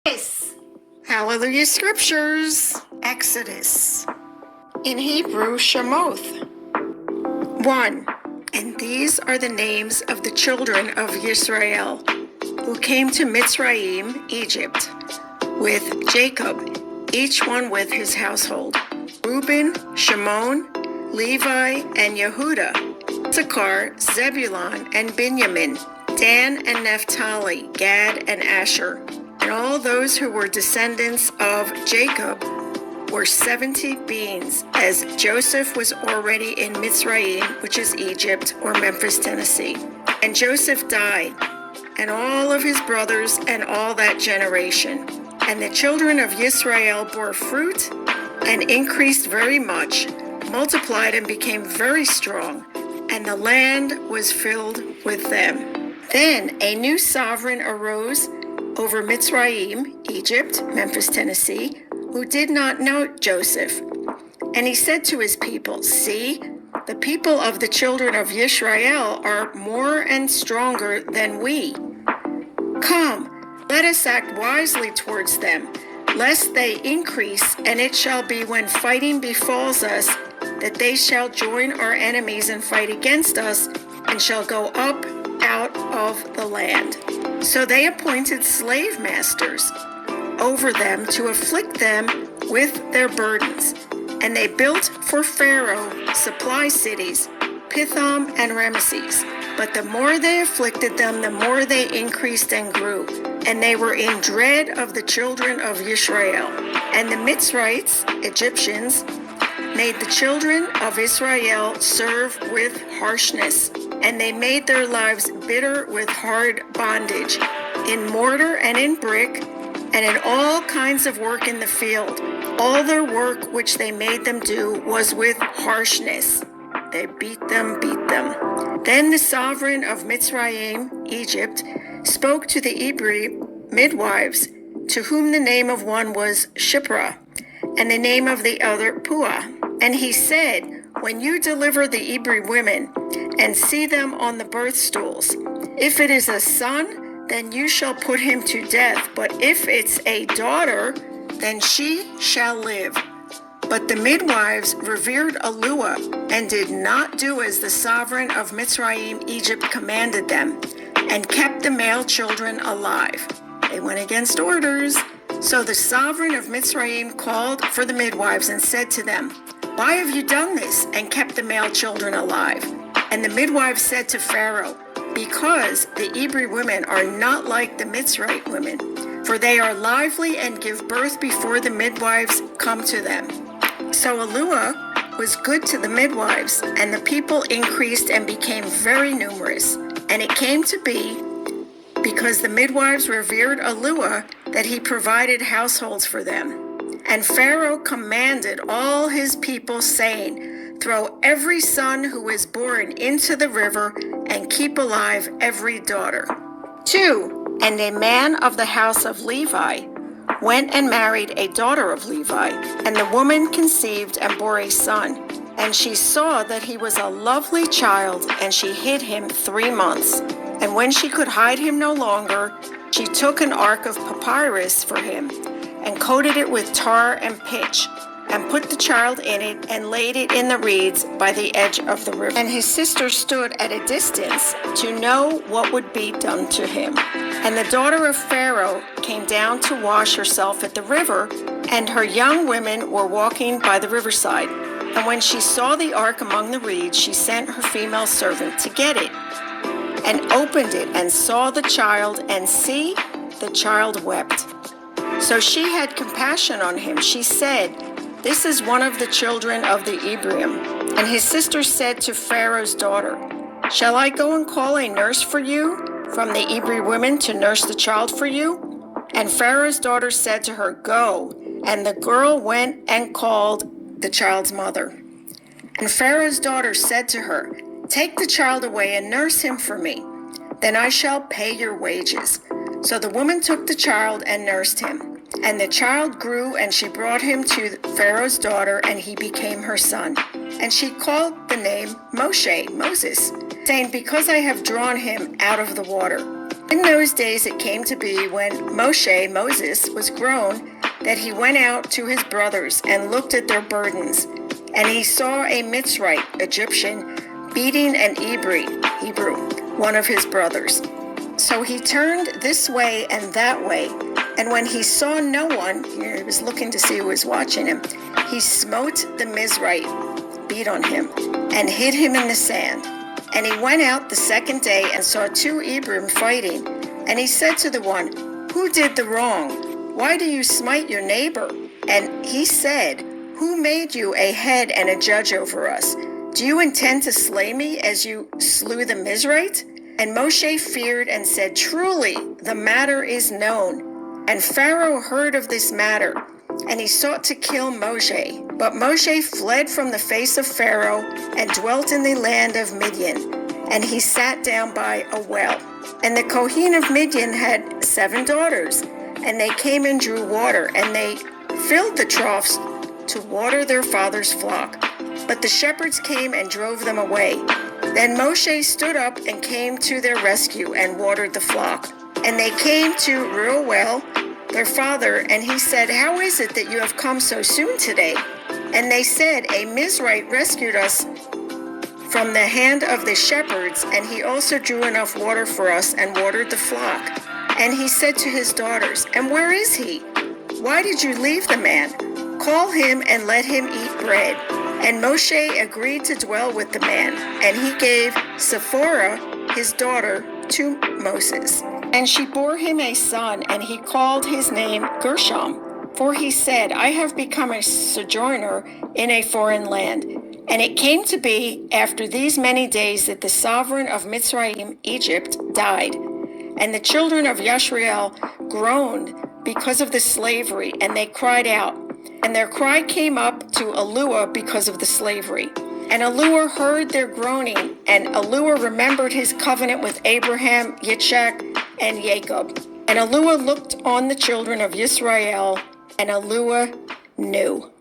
Yes. Hallelujah Scriptures. Exodus. In Hebrew, Shemoth. 1. And these are the names of the children of Israel, who came to Mitzrayim, Egypt, with Jacob, each one with his household: Reuben, Shimon, Levi, and Yehuda, Issachar, Zebulun, and Benjamin, Dan and Naphtali, Gad and Asher. And all those who were descendants of Jacob were 70 beings, as Joseph was already in Mitzrayim, which is Egypt, or Memphis, Tennessee. And Joseph died, and all of his brothers, and all that generation. And the children of Israel bore fruit, and increased very much, multiplied and became very strong, and the land was filled with them. Then a new sovereign arose over Mitzrayim, Egypt, Memphis, Tennessee, who did not know Joseph. And he said to his people, "See, the people of the children of Israel are more and stronger than we. Come, let us act wisely towards them, lest they increase, and it shall be when fighting befalls us, that they shall join our enemies and fight against us, and shall go up out of the land." So they appointed slave masters over them to afflict them with their burdens. And they built for Pharaoh supply cities, Pithom and Ramesses. But the more they afflicted them, the more they increased and grew. And they were in dread of the children of Israel. And the Mitzrites, Egyptians, made the children of Israel serve with harshness. And they made their lives bitter with hard bondage, in mortar and in brick, and in all kinds of work in the field. All their work which they made them do was with harshness. They beat them. Then the sovereign of Mitzrayim, Egypt, spoke to the Hebrew midwives, to whom the name of one was Shiphrah, and the name of the other Puah. And he said, "When you deliver the Hebrew women, and see them on the birth stools, if it is a son, then you shall put him to death. But if it's a daughter, then she shall live." But the midwives revered Alua, and did not do as the sovereign of Mitzrayim, Egypt, commanded them, and kept the male children alive. They went against orders. So the sovereign of Mitzrayim called for the midwives and said to them, "Why have you done this and kept the male children alive?" And the midwives said to Pharaoh, "Because the Hebrew women are not like the Mitzrite women, for they are lively and give birth before the midwives come to them." So Alua was good to the midwives, and the people increased and became very numerous. And it came to be, because the midwives revered Alua, that he provided households for them. And Pharaoh commanded all his people, saying, "Throw every son who is born into the river, and keep alive every daughter." 2. And a man of the house of Levi went and married a daughter of Levi, and the woman conceived and bore a son. And she saw that he was a lovely child, and she hid him 3 months. And when she could hide him no longer, she took an ark of papyrus for him, and coated it with tar and pitch, and put the child in it, and laid it in the reeds by the edge of the river. And his sister stood at a distance to know what would be done to him. And the daughter of Pharaoh came down to wash herself at the river, and her young women were walking by the riverside. And when she saw the ark among the reeds, she sent her female servant to get it, and opened it, and saw the child, and see, the child wept. So she had compassion on him. She said, "This is one of the children of the Hebrew." And his sister said to Pharaoh's daughter, "Shall I go and call a nurse for you from the Hebrew women to nurse the child for you?" And Pharaoh's daughter said to her, "Go." And the girl went and called the child's mother. And Pharaoh's daughter said to her, "Take the child away and nurse him for me. Then I shall pay your wages." So the woman took the child and nursed him. And the child grew, and she brought him to Pharaoh's daughter, and he became her son. And she called the name Moses, saying, "Because I have drawn him out of the water." In those days it came to be when Moses, was grown, that he went out to his brothers and looked at their burdens. And he saw a Mitzrite, Egyptian, beating an Hebrew, one of his brothers. So he turned this way and that way, and when he saw no one, he was looking to see who was watching him, he smote the Mizrite, beat on him, and hid him in the sand. And he went out the second day and saw two Hebrews fighting. And he said to the one, "Who did the wrong? Why do you smite your neighbor?" And he said, "Who made you a head and a judge over us? Do you intend to slay me as you slew the Mizrite?" And Moshe feared and said, "Truly, the matter is known." And Pharaoh heard of this matter, and he sought to kill Moshe. But Moshe fled from the face of Pharaoh and dwelt in the land of Midian. And he sat down by a well. And the Kohen of Midian had 7 daughters, and they came and drew water, and they filled the troughs to water their father's flock. But the shepherds came and drove them away. Then Moshe stood up and came to their rescue and watered the flock. And they came to Reuel, their father, and he said, "How is it that you have come so soon today?" And they said, "A Mizrite rescued us from the hand of the shepherds, and he also drew enough water for us and watered the flock." And he said to his daughters, "And where is he? Why did you leave the man? Call him and let him eat bread." And Moshe agreed to dwell with the man, and he gave Zipporah, his daughter, to Moses. And she bore him a son, and he called his name Gershom. For he said, "I have become a sojourner in a foreign land." And it came to be after these many days that the sovereign of Mitzrayim, Egypt, died. And the children of Yashriel groaned because of the slavery, and they cried out. And their cry came up to Eluah because of the slavery. And Eluah heard their groaning, and Eluah remembered his covenant with Abraham, Yitzchak, and Jacob. And Eluah looked on the children of Israel, and Eluah knew.